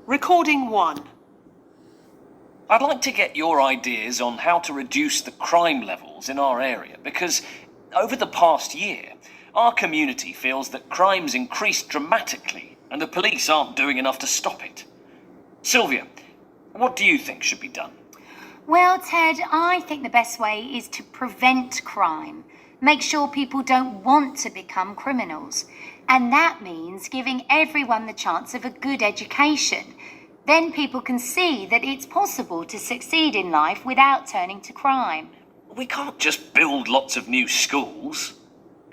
Recording 1. I'd like to get your ideas on how to reduce the crime levels in our area, because over the past year, our community feels that crime's increased dramatically and the police aren't doing enough to stop it. Sylvia, what do you think should be done? Well, Ted, I think the best way is to prevent crime. Make sure people don't want to become criminals. And that means giving everyone the chance of a good education. Then people can see that it's possible to succeed in life without turning to crime. We can't just build lots of new schools.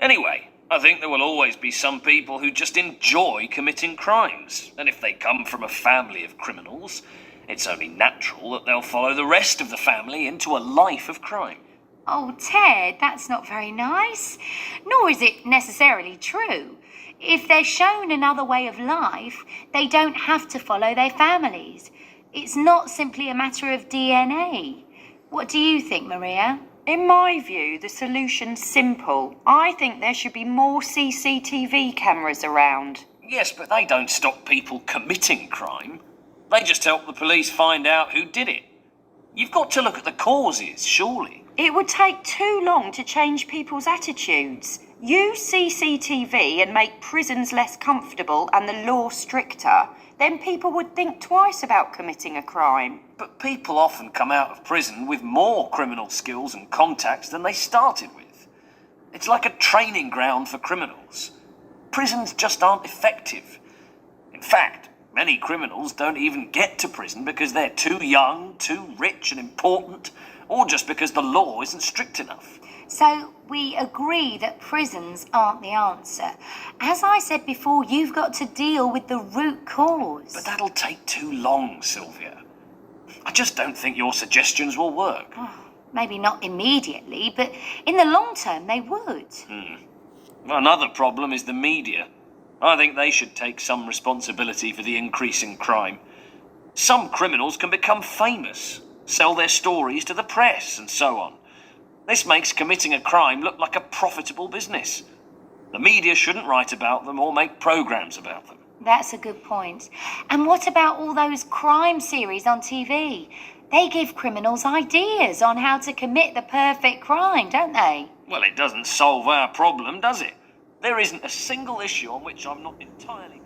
Anyway, I think there will always be some people who just enjoy committing crimes. And if they come from a family of criminals, it's only natural that they'll follow the rest of the family into a life of crime. Oh, Ted, that's not very nice. Nor is it necessarily true. If they're shown another way of life, they don't have to follow their families. It's not simply a matter of DNA. What do you think, Maria? In my view, the solution's simple. I think there should be more CCTV cameras around. Yes, but they don't stop people committing crime. They just help the police find out who did it. You've got to look at the causes, surely. It would take too long to change people's attitudes. Use CCTV and make prisons less comfortable and the law stricter. Then people would think twice about committing a crime. But people often come out of prison with more criminal skills and contacts than they started with. It's like a training ground for criminals. Prisons just aren't effective. In fact, many criminals don't even get to prison because they're too young, too rich and important, or just because the law isn't strict enough. So we agree that prisons aren't the answer. As I said before, you've got to deal with the root cause. But that'll take too long, Sylvia. I just don't think your suggestions will work. Maybe not immediately, but in the long term they would. Another problem is the media. I think they should take some responsibility for the increase in crime. Some criminals can become famous, sell their stories to the press and so on. This makes committing a crime look like a profitable business. The media shouldn't write about them or make programs about them. That's a good point. And what about all those crime series on TV? They give criminals ideas on how to commit the perfect crime, don't they? Well, it doesn't solve our problem, does it? There isn't a single issue on which I'm not entirely